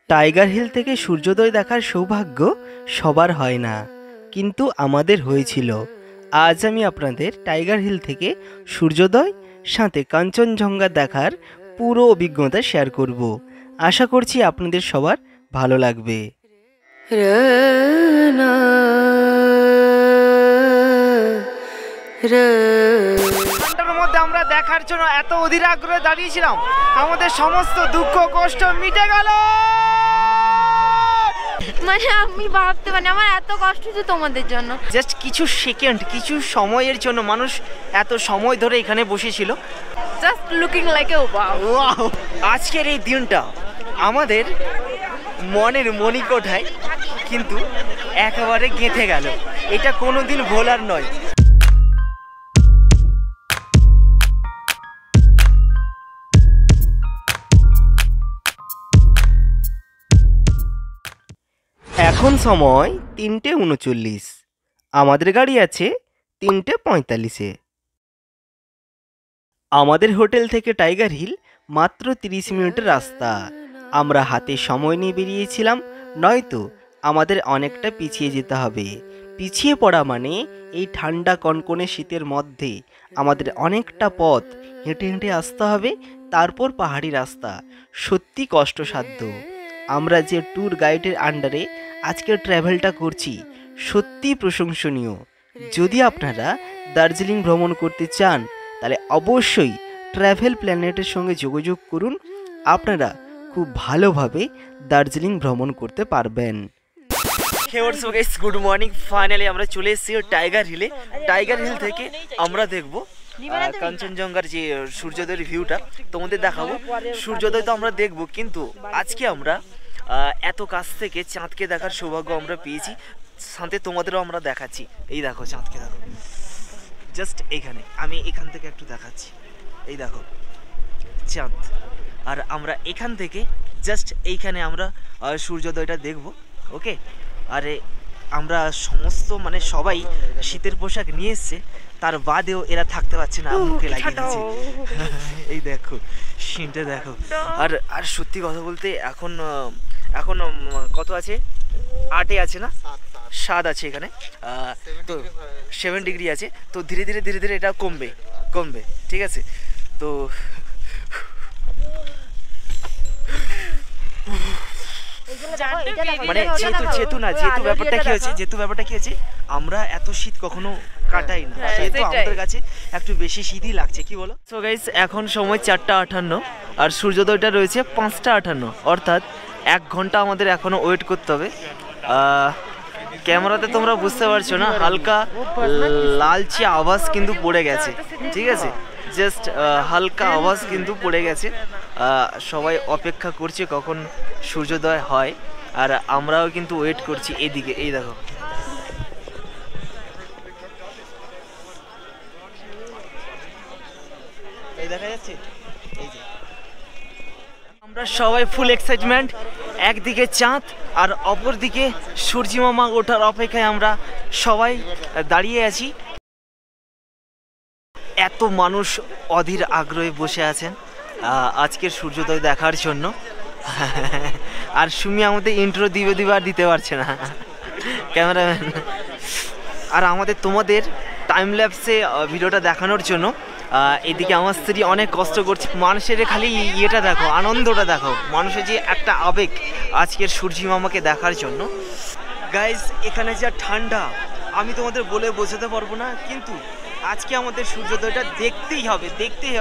Tiger hill থেকে সূর্যোদয় দেখার সৌভাগ্য সবার হয় না, কিন্তু আমাদের হয়েছিল। আজ আমি আপনাদের টাইগার হিল থেকে সূর্যোদয় সাথে কাঞ্চনজঙ্ঘা দেখার পুরো অভিজ্ঞতা শেয়ার করব। আশা করছি আপনাদের সবার ভালো লাগবে। ঘন্টার মধ্যে আমরা দেখার জন্য এত অধীর আগ্রহে দাঁড়িয়েছিলাম, আমাদের সমস্ত দুঃখ কষ্ট মিটে গেল। মানে আমি ভাবতে পারি আমার এত কষ্ট হচ্ছে তোমাদের জন্য। জাস্ট কিছু সেকেন্ড, কিছু সময়ের জন্য মানুষ এত সময় ধরে এখানে বসেছিল। Just looking like a wow. আজকের এই দিনটা আমাদের মনের মণিকোঠায় কিন্তু একেবারে গেঁথে গেল। এটা কোনোদিন ভোলার নয়। এখন সময় 3:39। আমাদের গাড়ি আছে 3:45-এ। আমাদের হোটেল থেকে টাইগার হিল মাত্র 30 মিনিটের রাস্তা। আমরা হাতে সময় নিয়ে বেরিয়েছিলাম, নয়তো আমাদের অনেকটা পিছিয়ে যেতে হবে। পিছিয়ে পড়া মানে এই ঠান্ডা কনকনে শীতের মধ্যে আমাদের অনেকটা পথ হেঁটে হেঁটে আসতে হবে, তারপর পাহাড়ি রাস্তা। সত্যি কষ্টসাধ্য। আমরা যে ট্যুর গাইডের আন্ডারে আজকের ট্র্যাভেলটা করছি সত্যি প্রশংসনীয়। যদি আপনারা দার্জিলিং ভ্রমণ করতে চান তাহলে অবশ্যই ট্র্যাভেল প্ল্যানেটের সঙ্গে যোগাযোগ করুন। আপনারা খুব ভালোভাবে দার্জিলিং ভ্রমণ করতে পারবেন। Good morning. ফাইনালি আমরা চলে এসেছি টাইগার হিলে। টাইগার হিল থেকে আমরা দেখবো কাঞ্চনজঙ্ঘার যে সূর্যোদয়ের ভিউটা তোমাদের দেখাবো। সূর্যোদয় তো আমরা দেখবো, কিন্তু আজকে আমরা এত কাছ থেকে চাঁদকে দেখার সৌভাগ্য আমরা পেয়েছি, সাথে তোমাদেরও আমরা দেখাচ্ছি। এই দেখো চাঁদকে, দেখো জাস্ট এখানে। আমি এখান থেকে একটু দেখাচ্ছি, এই দেখো চাঁদ। আর আমরা এখান থেকে জাস্ট এইখানে আমরা সূর্যোদয়টা দেখব। ওকে, আরে আমরা সমস্ত মানে সবাই শীতের পোশাক নিয়ে এসছে, তার বাদেও এরা থাকতে পারছে না, মুখে লাগিয়ে দিচ্ছে। এই দেখো সিনটা দেখো। আর সত্যি কথা বলতে এখন কত আছে? 8-এ আছে না, 7 আছে এখানে। তো 7 ডিগ্রি আছে। তো ধীরে ধীরে এটা কমবে, ঠিক আছে? তো মানে যেহেতু ব্যাপারটা কি হয়েছে, আমরা এত শীত কখনো কাটাই না, সেহেতু আমাদের কাছে একটু বেশি শীতই লাগছে, কি বলো? সো গাইস, এখন সময় 4:58 আর সূর্যোদয়টা রয়েছে 5:58, অর্থাৎ 1 ঘন্টা আমাদের এখনো ওয়েট করতে হবে। ক্যামেরাতে তোমরা বুঝতে পারছো না, হালকা লালচে আওয়াজ কিন্তু পড়ে গেছে, ঠিক আছে? জাস্ট হালকা আওয়াজ কিন্তু পড়ে গেছে। সবাই অপেক্ষা করছে কখন সূর্যোদয় হয়, আর আমরাও কিন্তু ওয়েট করছি। এদিকে এই দেখো, এই দেখা যাচ্ছে, এই যে আমরা সবাই ফুল এক্সাইটমেন্ট। একদিকে চাঁদ আর অপর দিকে সূর্যি মামা ওঠার অপেক্ষায় আমরা সবাই দাঁড়িয়ে আছি। এত মানুষ অধীর আগ্রহে বসে আছেন আজকের সূর্যোদয় দেখার জন্য। আর সুমি আমাদের ইন্ট্রো দিবে আর দিতে পারছে না, ক্যামেরাম্যান। আর তোমাদের টাইম ল্যাপসে ভিডিওটা দেখানোর জন্য এদিকে আমার স্ত্রী অনেক কষ্ট করছে। মানুষের খালি ইয়েটা দেখো, আনন্দটা দেখো, মানুষের যে একটা আবেগ আজকের সূর্যি মামাকে দেখার জন্য। গাইজ, এখানে যা ঠান্ডা আমি তোমাদের বলে বোঝাতে পারবো না, কিন্তু আজকে আমাদের সূর্যোদয়টা দেখতেই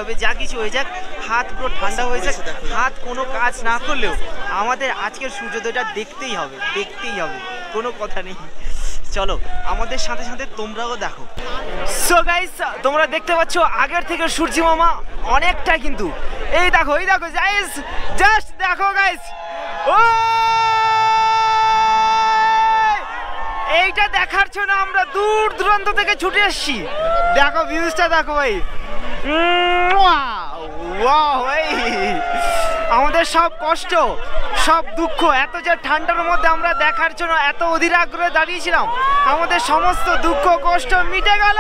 হবে। যা কিছু হয়ে যাক, হাত পুরো ঠান্ডা হয়ে যাক, হাত কোনো কাজ না করলেও আমাদের আজকের সূর্যোদয়টা দেখতেই হবে, কোনো কথা নেই। চলো আমাদের সাথে সাথে তোমরাও দেখো। সো গাইস, তোমরা দেখতে পাচ্ছ আগের থেকে সূর্যি মামা অনেকটা, কিন্তু এই দেখো গাইস, জাস্ট দেখো গাইস, ও এইটা দেখার জন্য আমরা দূর দূরান্ত থেকে ছুটে এসেছি। দেখো ভিউজটা দেখো ভাই, ভাই আমাদের সব কষ্ট, সব দুঃখ, এত যে ঠান্ডার মধ্যে আমরা দেখার জন্য এত অধীর আগ্রহে দাঁড়িয়েছিলাম, আমাদের সমস্ত দুঃখ কষ্ট মিটে গেল।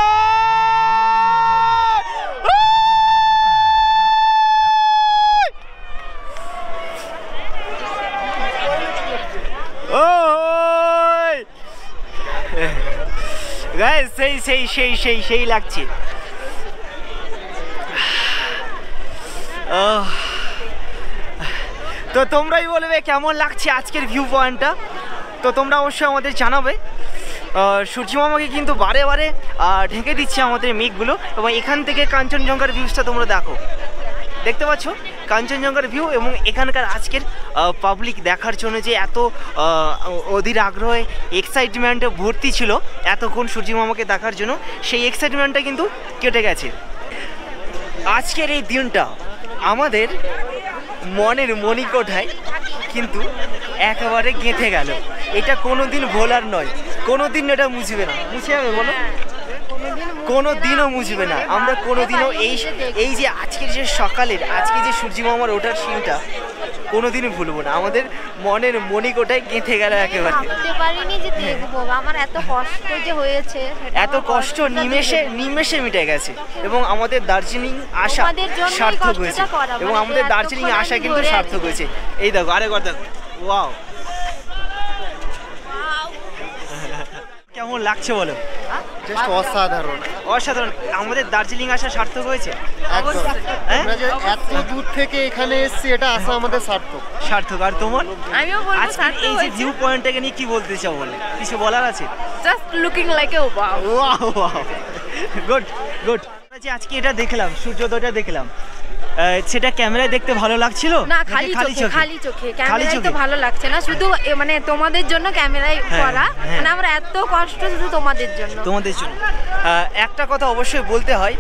গাইস সেই সেই সেই সেই সেই লাগছে। তো তোমরাই বলবে কেমন লাগছে আজকের ভিউ পয়েন্টটা, তো তোমরা অবশ্যই আমাদের জানাবে। সূর্যমামাকে কিন্তু বারে বারে ঢেকে দিচ্ছে আমাদের মেঘগুলো, এবং এখান থেকে কাঞ্চনজঙ্ঘার ভিউজটা তোমরা দেখতে পাচ্ছ কাঞ্চনজঙ্ঘার ভিউ, এবং এখানকার আজকের পাবলিক দেখার জন্য যে এত অধীর আগ্রহে এক্সাইটমেন্টে ভর্তি ছিল এতক্ষণ সূর্যমামাকে দেখার জন্য, সেই এক্সাইটমেন্টটা কিন্তু কেটে গেছে। আজকের এই দিনটা আমাদের মনের মণিকোঠায় কিন্তু একেবারে গেঁথে গেল। এটা কোনো দিন ভোলার নয়, কোনো দিন এটা মুছবে না। মুছে যাবে বলো? কোনো দিনও মুছবে না। আমরা কোনো দিনও এই যে আজকের যে সকালের আজকে যে সূর্যমামার ওঠার সিনটা কোনো দিনই ভুলবো না। আমাদের মনের মণিকোঠায় গেঁথে গেল একেবারে। ভাবতে পারিনি যে দেখবো, আমার এত কষ্ট যে হয়েছে, এত কষ্ট নিমেষে মিটে গেছে, এবং আমাদের দার্জিলিং আসা সার্থক হয়েছে, এবং আমাদের দার্জিলিং আসা কিন্তু সার্থক হয়েছে। এই দেখো আরেকবার দেখো, ওয়াও কেমন লাগছে বলো? জাস্ট অসাধারণ অসাধারণ। আমাদের দার্জিলিং আসা সার্থক হয়েছে। আমরা যে এত দূর থেকে এখানে এসেছি, এটা আসা আমাদের সার্থক। আর তোমার? আমিও বলবো আজকে এই যে ভিউ পয়েন্টটাকে নিয়ে কি বলতে চাও বলে? কিছু বলার আছে? Just looking like a wow. Wow good good. যে আজকে এটা দেখলাম, সূর্যোদয়টা দেখলাম, সেটা ক্যামেরায় দেখতে ভালো লাগছিল না? খালি চোখে ক্যামেরায় তো ভালো লাগছে না, শুধু মানে তোমাদের জন্য ক্যামেরায় করা, মানে আমরা এত কষ্ট শুধু তোমাদের জন্য। একটা কথা অবশ্যই বলতে হয়,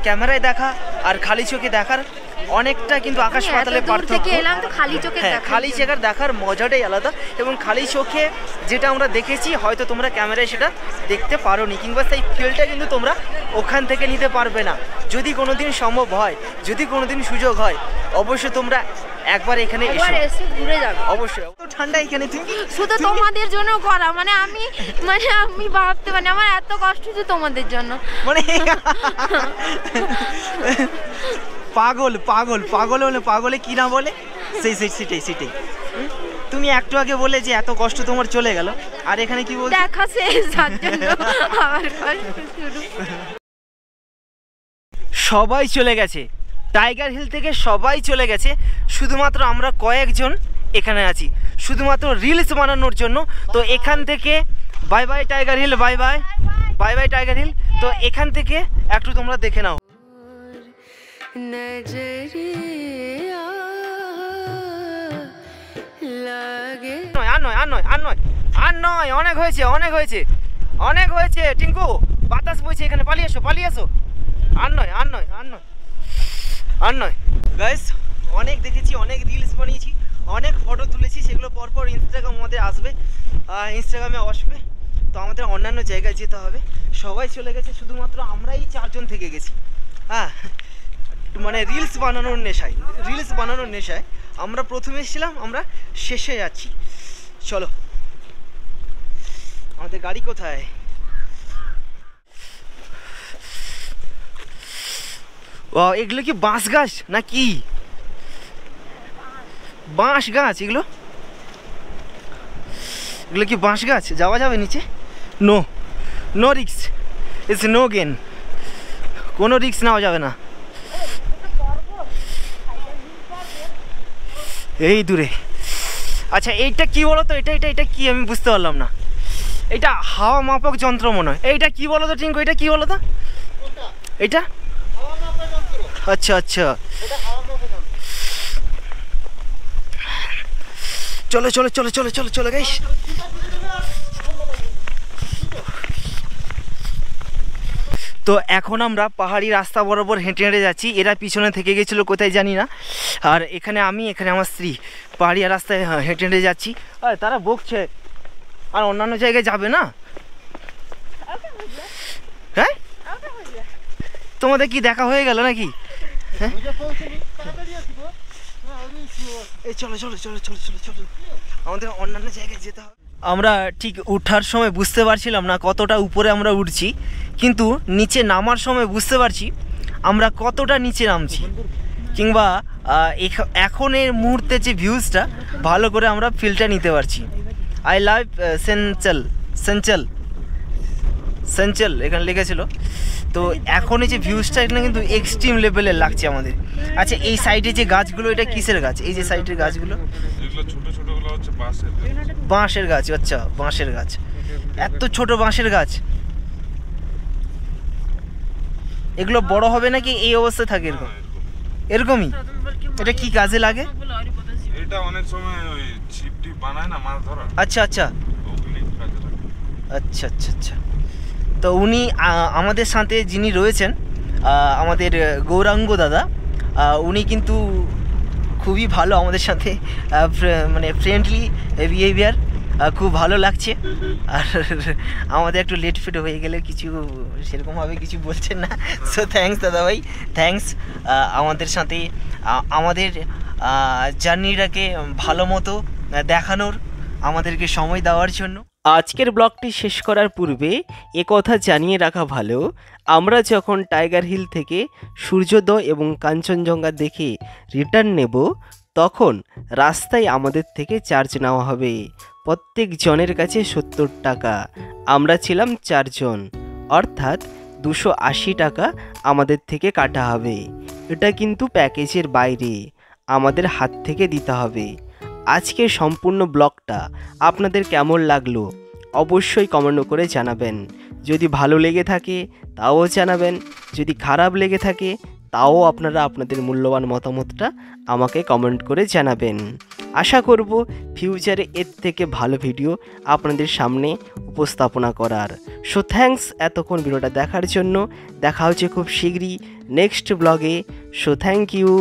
ক্যামেরায় দেখা আর খালি চোখে দেখার অনেকটা কিন্তু আকাশ পাতালে পার্থক্য। খালি চোখের দেখার মজাটাই আলাদা, এবং খালি চোখে যেটা আমরা দেখেছি হয়তো তোমরা ক্যামেরায় সেটা দেখতে পারোনি, কিংবা সেই ফিলটা কিন্তু তোমরা ওখান থেকে নিতে পারবে না। যদি কোনোদিন সম্ভব হয়, যদি কোনোদিন সুযোগ হয়, অবশ্যই তোমরা একবার এখানে এসে ঘুরে যাবে। অবশ্যই। তো ঠান্ডা এখানে, তুমি শুধু তোমাদের জন্য করা, মানে আমি ভাবতে পারি আমার এত কষ্ট যে তোমাদের জন্য, মানে পাগল পাগল পাগল হলে পাগলে কি না বলে, সেটাই। তুমি একটু আগে বলে যে এত কষ্ট তোমার চলে গেল, আর এখানে কি বলছো? দেখা শেষ, যার জন্য আবার কষ্ট শুরু। সবাই চলে গেছে, টাইগার হিল থেকে সবাই চলে গেছে, শুধুমাত্র আমরা কয়েকজন এখানে আছি শুধুমাত্র রিলস বানানোর জন্য। তো এখান থেকে bye bye Tiger Hill, bye bye Tiger Hill. তো এখান থেকে একটু তোমরা দেখে নাও। আর নয়, অনেক হয়েছে টিঙ্কু, বাতাস বইছে এখানে, পালিয়ে এসো। আর নয় গাইস, অনেক দেখেছি, অনেক রিলস বানিয়েছি, অনেক ফটো তুলেছি, সেগুলো পরপর ইনস্টাগ্রামে আসবে, তো আমাদের অন্যান্য জায়গায় যেতে হবে। সবাই চলে গেছে, শুধুমাত্র আমরাই 4 জন থেকে গেছি। হ্যাঁ, মানে রিলস বানানোর নেশায় আমরা প্রথমে এসেছিলাম, আমরা শেষে যাচ্ছি। চলো, আমাদের গাড়ি কোথায়? ও, এগুলো কি বাঁশ গাছ না কি? বাঁশ গাছ এগুলো কি বাঁশ গাছ? যাওয়া যাবে নিচে? নো রিক্স, ইটস নো গেন, কোনো রিক্স নেওয়া যাবে না। এই দূরে। আচ্ছা, এইটা কি বলো তো? এটা কি আমি বুঝতে পারলাম না। এটা হাওয়া মাপক যন্ত্র মনে হয়। এইটা কি বলো তো টিঙ্কু? এটা কি বলো তো? এটা আচ্ছা, চলো গাইস। তো এখন আমরা পাহাড়ি রাস্তা বরাবর হেঁটে যাচ্ছি। এরা পিছনে থেকে গেছিল কোথায় জানি না, আর এখানে আমার স্ত্রী পাহাড়ি রাস্তায় হেঁটে যাচ্ছি। আর তারা বকছে, আর অন্যান্য জায়গায় যাবে না? হ্যাঁ, তোমাদের কি দেখা হয়ে গেল নাকি? হ্যাঁ, এই চলো, আমাদের অন্যান্য জায়গায় যেতে হবে। আমরা ঠিক ওঠার সময় বুঝতে পারছিলাম না কতটা উপরে আমরা উঠছি, কিন্তু নিচে নামার সময় বুঝতে পারছি আমরা কতটা নিচে নামছি, কিংবা এখনের মুহূর্তে যে ভিউজটা ভালো করে আমরা ফিলটা নিতে পারছি। I love Senchal. সঞ্চল এখানে লেগেছিল। তো এখন এই যে ভিউজটা এখানে কিন্তু এক্সট্রিম লেভেলের লাগছে আমাদের। আচ্ছা এই সাইডে যে গাছগুলো এটা কিসের গাছ? এই যে সাইডের গাছগুলো বাঁশের গাছ। আচ্ছা বাঁশের গাছ, এত ছোট বাঁশের গাছ, এগুলো বড় হবে নাকি এই অবস্থায় থাকে এরকম? এরকমই। এটা কি কাজে লাগে? এটা অনেক সময় ওই ছিপ টিপ বানায় না মাছ ধরা। আচ্ছা আচ্ছা ওগুলি কাজে লাগে। আচ্ছা আচ্ছা আচ্ছা। তো উনি আমাদের সাথে যিনি রয়েছেন আমাদের গৌরাঙ্গ দাদা, উনি কিন্তু খুবই ভালো আমাদের সাথে, মানে ফ্রেন্ডলি বিহেভিয়ার, খুব ভালো লাগছে। আর আমাদের একটু লেট ফেট হয়ে গেলে কিছু সেরকমভাবে কিছু বলছেন না। সো থ্যাঙ্কস দাদা ভাই, থ্যাঙ্কস আমাদের সাথে আমাদের জার্নিটাকে ভালো মতো দেখানোর, আমাদেরকে সময় দেওয়ার জন্য। আজকের ব্লগটি শেষ করার পূর্বে একথা জানিয়ে রাখা ভালো, আমরা যখন টাইগার হিল থেকে সূর্যোদয় এবং কাঞ্চনজঙ্ঘা দেখে রিটার্ন নেব, তখন রাস্তায় আমাদের থেকে চার্জ নেওয়া হবে প্রত্যেক জনের কাছে 70 টাকা। আমরা ছিলাম 4 জন, অর্থাৎ 280 টাকা আমাদের থেকে কাটা হবে। এটা কিন্তু প্যাকেজের বাইরে, আমাদের হাত থেকে দিতে হবে। আজকের সম্পূর্ণ ব্লগটা আপনাদের কেমন লাগলো অবশ্যই কমেন্ট করে জানাবেন। যদি ভালো লেগে থাকে তাও জানাবেন, যদি খারাপ লেগে থাকে তাও আপনারা আপনাদের মূল্যবান মতামতটা আমাকে কমেন্ট করে জানাবেন। আশা করব ফিউচারে এর থেকে ভালো ভিডিও আপনাদের সামনে উপস্থাপনা করার। সো থ্যাঙ্কস এতক্ষণ ভিডিওটা দেখার জন্য। দেখা হচ্ছে খুব শীঘ্রই নেক্সট ব্লগে। So thank you.